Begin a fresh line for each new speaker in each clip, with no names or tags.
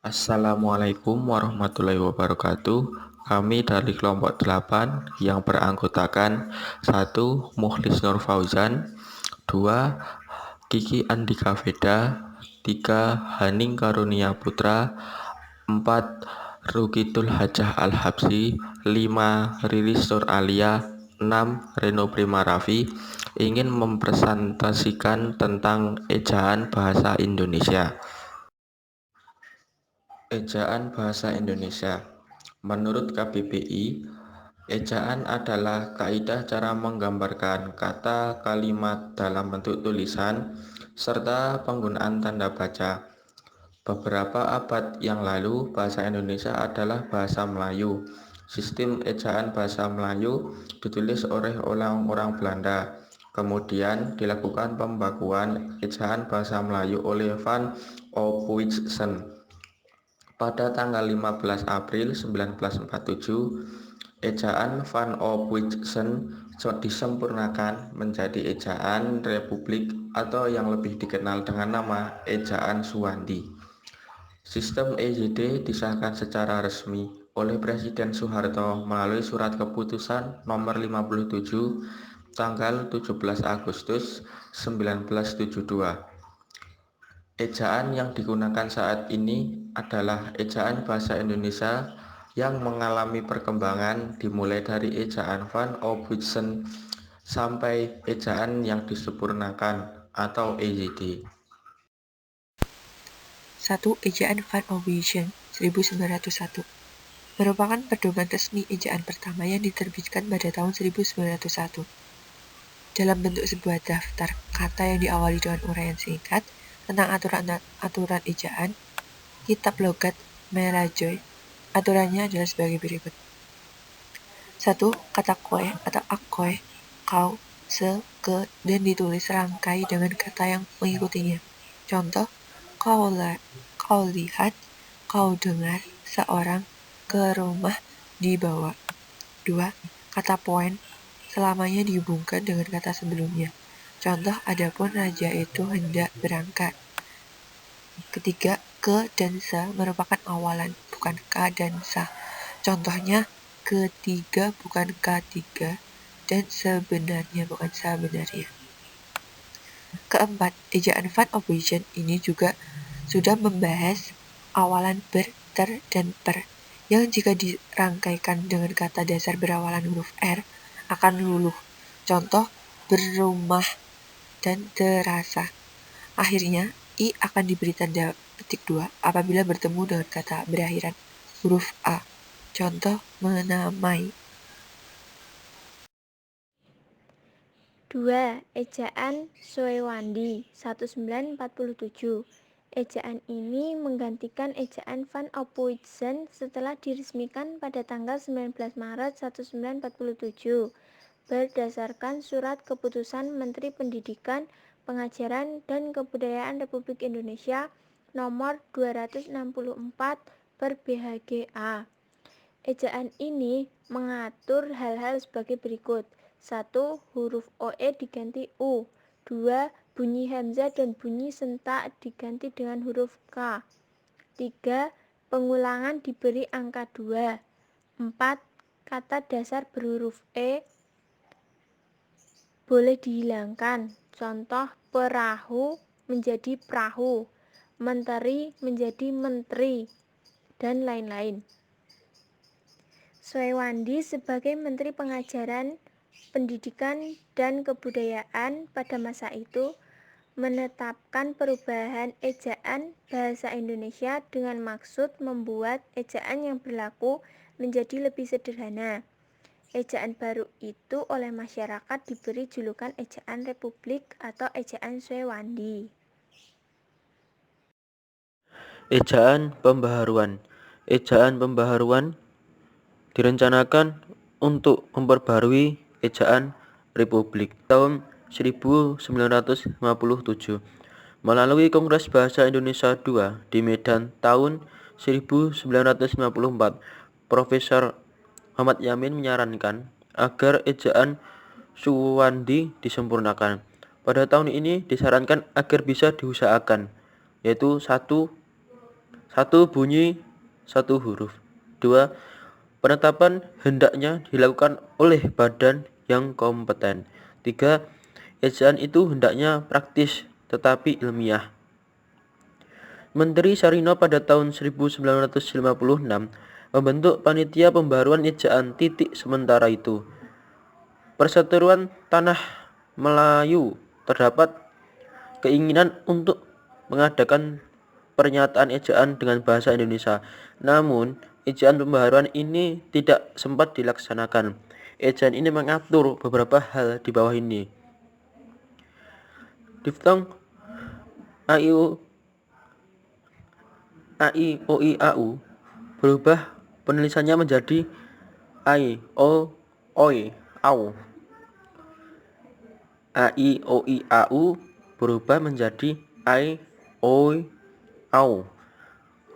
Assalamualaikum warahmatullahi wabarakatuh. Kami dari kelompok 8 yang beranggotakan 1. Mukhlis Nur Fauzan, 2. Kiki Andika Veda, 3. Haning Karunia Putra, 4. Rukitul Hajah Al-Habsi, 5. Rilis Nur Alia, 6. Reno Prima Raffi ingin mempresentasikan tentang ejaan bahasa Indonesia. Ejaan Bahasa Indonesia. Menurut KBBI, ejaan adalah kaidah cara menggambarkan kata kalimat dalam bentuk tulisan serta penggunaan tanda baca. Beberapa abad yang lalu, bahasa Indonesia adalah bahasa Melayu. Sistem ejaan bahasa Melayu ditulis oleh orang-orang Belanda. Kemudian dilakukan pembakuan ejaan bahasa Melayu oleh Van Ophuijsen. Pada tanggal 15 April 1947, ejaan Van Ophuijsen disempurnakan menjadi ejaan Republik atau yang lebih dikenal dengan nama ejaan Suwandi. Sistem EJD disahkan secara resmi oleh Presiden Soeharto melalui Surat Keputusan Nomor 57 tanggal 17 Agustus 1972. Ejaan yang digunakan saat ini adalah ejaan bahasa Indonesia yang mengalami perkembangan dimulai dari ejaan Van Ophuijsen sampai ejaan yang disempurnakan atau EJD.
1. Ejaan Van Ophuijsen 1901 merupakan pedoman resmi ejaan pertama yang diterbitkan pada tahun 1901. Dalam bentuk sebuah daftar kata yang diawali dengan uraian singkat tentang aturan ejaan, Kitab Logat Melajoy. Aturannya adalah sebagai berikut. 1. Kata koe atau akoe, kau, se, ke, dan ditulis rangkai dengan kata yang mengikutinya. Contoh, kau lihat, kau dengar, seorang, ke rumah, dibawa. 2. Kata poen selamanya dihubungkan dengan kata sebelumnya. Contoh, adapun raja itu hendak berangkat. Ketiga, ke dan se merupakan awalan, bukan k dan sa. Contohnya, ketiga bukan k3 dan sebenarnya bukan sebenarnya. Keempat, ejaan Van Ophuijsen ini juga sudah membahas awalan ber, ter, dan per, yang jika dirangkaikan dengan kata dasar berawalan huruf R akan luluh. Contoh, berumah dan terasa. Akhirnya, I akan diberi tanda petik 2 apabila bertemu dengan kata berakhiran huruf A. Contoh, menamai.
2. Ejaan Suewandi 1947. Ejaan ini menggantikan ejaan Van Ophuijsen setelah diresmikan pada tanggal 19 Maret 1947 berdasarkan Surat Keputusan Menteri Pendidikan, Pengajaran dan Kebudayaan Republik Indonesia Nomor 264/BHGA. Ejaan ini mengatur hal-hal sebagai berikut. 1. Huruf OE diganti U. 2. Bunyi hamzah dan bunyi sentak diganti dengan huruf K. 3. Pengulangan diberi angka 2. 4. Kata dasar berhuruf E boleh dihilangkan. Contoh, perahu menjadi perahu, menteri menjadi menteri, dan lain-lain. Suewandi sebagai Menteri Pengajaran, Pendidikan, dan Kebudayaan pada masa itu menetapkan perubahan ejaan bahasa Indonesia dengan maksud membuat ejaan yang berlaku menjadi lebih sederhana. Ejaan baru itu oleh masyarakat diberi julukan ejaan Republik atau ejaan Suewandi.
Ejaan pembaharuan. Ejaan pembaharuan direncanakan untuk memperbarui ejaan Republik tahun 1957 melalui Kongres Bahasa Indonesia II di Medan tahun 1954. Profesor Muhammad Yamin menyarankan agar ejaan Suwandi disempurnakan. Pada tahun ini disarankan agar bisa diusahakan, yaitu 1. 1. Bunyi 1 huruf. 2. Penetapan hendaknya dilakukan oleh badan yang kompeten. 3. Ejaan itu hendaknya praktis tetapi ilmiah. Menteri Sarino pada tahun 1956 membentuk panitia pembaharuan ejaan titik sementara itu. Perseteruan Tanah Melayu terdapat keinginan untuk mengadakan pernyataan ejaan dengan bahasa Indonesia. Namun, ejaan pembaharuan ini tidak sempat dilaksanakan. Ejaan ini mengatur beberapa hal di bawah ini. Diftong AIOIAU berubah penulisannya menjadi ai, o, oi, au. AIOIAU berubah menjadi ai, oi, au.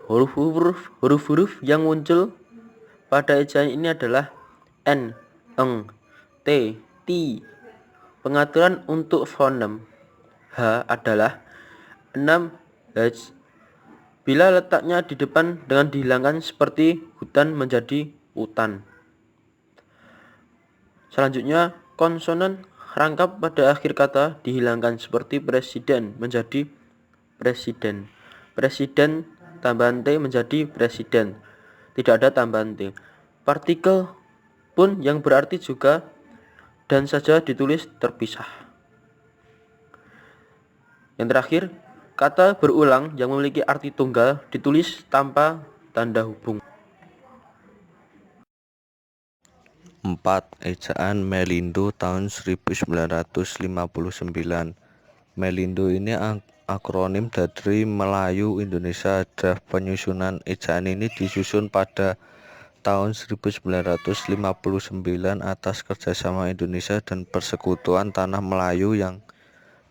Huruf-huruf yang muncul pada ejaan ini adalah n, eng, t, ti. Pengaturan untuk fonem h adalah 6 h. Bila letaknya di depan dengan dihilangkan seperti hutan menjadi hutan. Selanjutnya, konsonan rangkap pada akhir kata dihilangkan seperti presiden menjadi presiden. Presiden tambahan T menjadi presiden. Tidak ada tambahan T. Partikel pun yang berarti juga dan saja ditulis terpisah. Yang terakhir, kata berulang yang memiliki arti tunggal ditulis tanpa tanda hubung.
4. Ejaan Melindo tahun 1959. Melindo ini akronim dari Melayu Indonesia. Draft penyusunan ejaan ini disusun pada tahun 1959 atas kerjasama Indonesia dan Persekutuan Tanah Melayu yang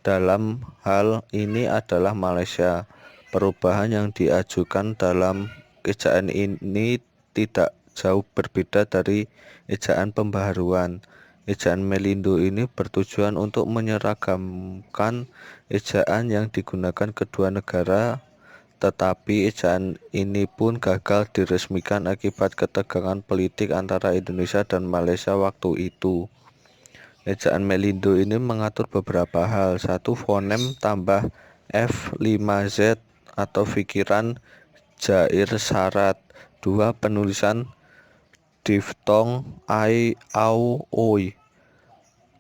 dalam hal ini adalah Malaysia. Perubahan yang diajukan dalam ejaan ini tidak jauh berbeda dari ejaan pembaharuan. Ejaan Melindo ini bertujuan untuk menyeragamkan ejaan yang digunakan kedua negara, tetapi ejaan ini pun gagal diresmikan akibat ketegangan politik antara Indonesia dan Malaysia waktu itu. Ejaan Melindo ini mengatur beberapa hal. 1. Fonem tambah F5Z atau pikiran jair syarat. 2. Penulisan diftong ai, au, oi.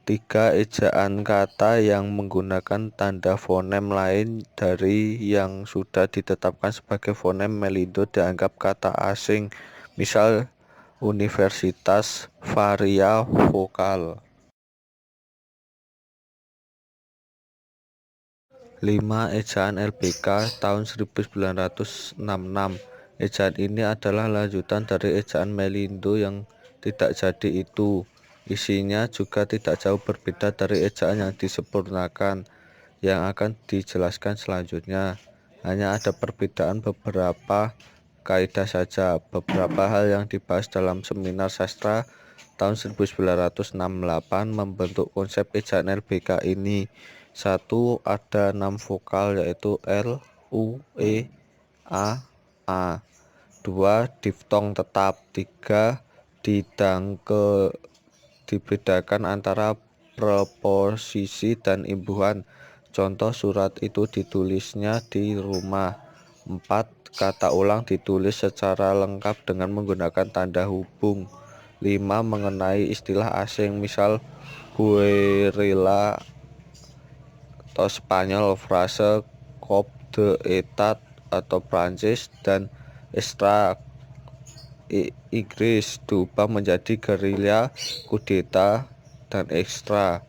3. Ejaan kata yang menggunakan tanda fonem lain dari yang sudah ditetapkan sebagai fonem Melindo dianggap kata asing. Misal universitas, varia vokal. 5. Ejaan LBK tahun 1966. Ejaan ini adalah lanjutan dari ejaan Melindo yang tidak jadi itu. Isinya juga tidak jauh berbeda dari ejaan yang disempurnakan yang akan dijelaskan selanjutnya. Hanya ada perbedaan beberapa kaidah saja. Beberapa hal yang dibahas dalam seminar sastra tahun 1968 membentuk konsep ejaan LBK ini. 1. Ada 6 vokal yaitu L, U, E, A, A. 2. Diftong tetap. 3. Dibedakan antara preposisi dan imbuhan. Contoh surat itu ditulisnya di rumah. 4. Kata ulang ditulis secara lengkap dengan menggunakan tanda hubung. 5. Mengenai istilah asing, misal guerrilla atau Spanyol, frase cop de etat atau Prancis, dan extra Inggris diubah menjadi gerilya, kudeta, dan ekstra.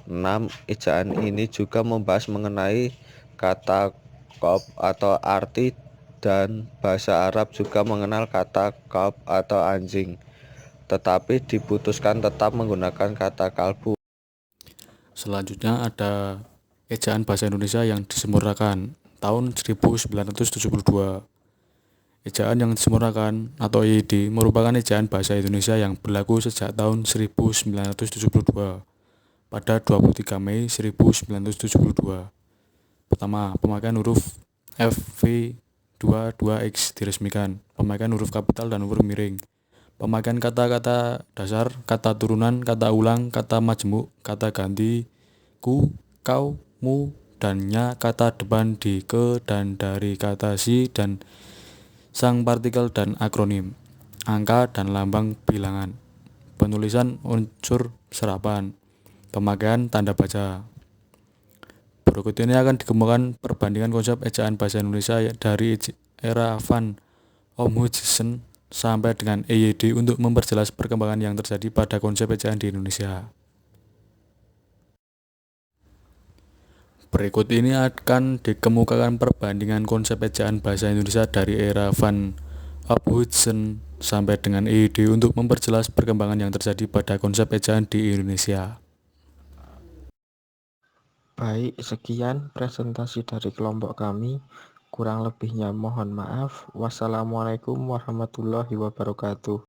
6. Ejaan ini juga membahas mengenai kata kop atau arti, dan bahasa Arab juga mengenal kata kalb atau anjing, tetapi diputuskan tetap menggunakan kata kalbu.
Selanjutnya ada ejaan bahasa Indonesia yang disempurnakan tahun 1972. Ejaan yang disempurnakan atau EYD merupakan ejaan bahasa Indonesia yang berlaku sejak tahun 1972 pada 23 Mei 1972. Pertama, pemakaian huruf F, V, X diresmikan. Pemakaian huruf kapital dan huruf miring. Pemakaian kata-kata dasar, kata turunan, kata ulang, kata majemuk, kata ganti, ku, kau, mu, dan nya, kata depan di ke dan dari kata si dan sang partikel dan akronim, angka dan lambang bilangan. Penulisan unsur serapan. Pemakaian tanda baca. Berikut ini akan dikemukakan perbandingan konsep ejaan bahasa Indonesia dari era Van Oomhuijsen sampai dengan EYD untuk memperjelas perkembangan yang terjadi pada konsep ejaan di Indonesia. Berikut ini akan dikemukakan perbandingan konsep ejaan bahasa Indonesia dari era Van Oomhuijsen sampai dengan EYD untuk memperjelas perkembangan yang terjadi pada konsep ejaan di Indonesia.
Baik, sekian presentasi dari kelompok kami. Kurang lebihnya mohon maaf. Wassalamualaikum warahmatullahi wabarakatuh.